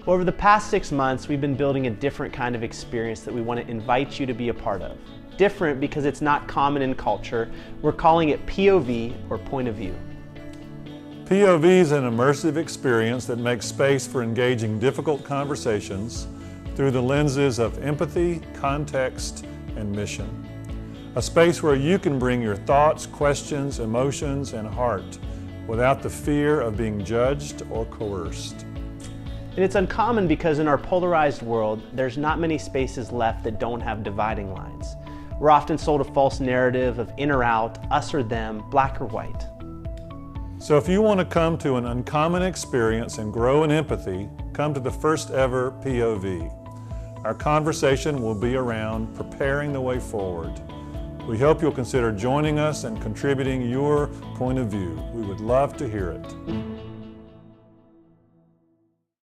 Over the past 6 months, we've been building a different kind of experience that we want to invite you to be a part of. Different because it's not common in culture. We're calling it POV, or point of view. POV is an immersive experience that makes space for engaging difficult conversations through the lenses of empathy, context, and mission. A space where you can bring your thoughts, questions, emotions, and heart without the fear of being judged or coerced. And it's uncommon because in our polarized world, there's not many spaces left that don't have dividing lines. We're often sold a false narrative of in or out, us or them, black or white. So if you want to come to an uncommon experience and grow in empathy, come to the first ever POV. Our conversation will be around preparing the way forward. We hope you'll consider joining us and contributing your point of view. We would love to hear it.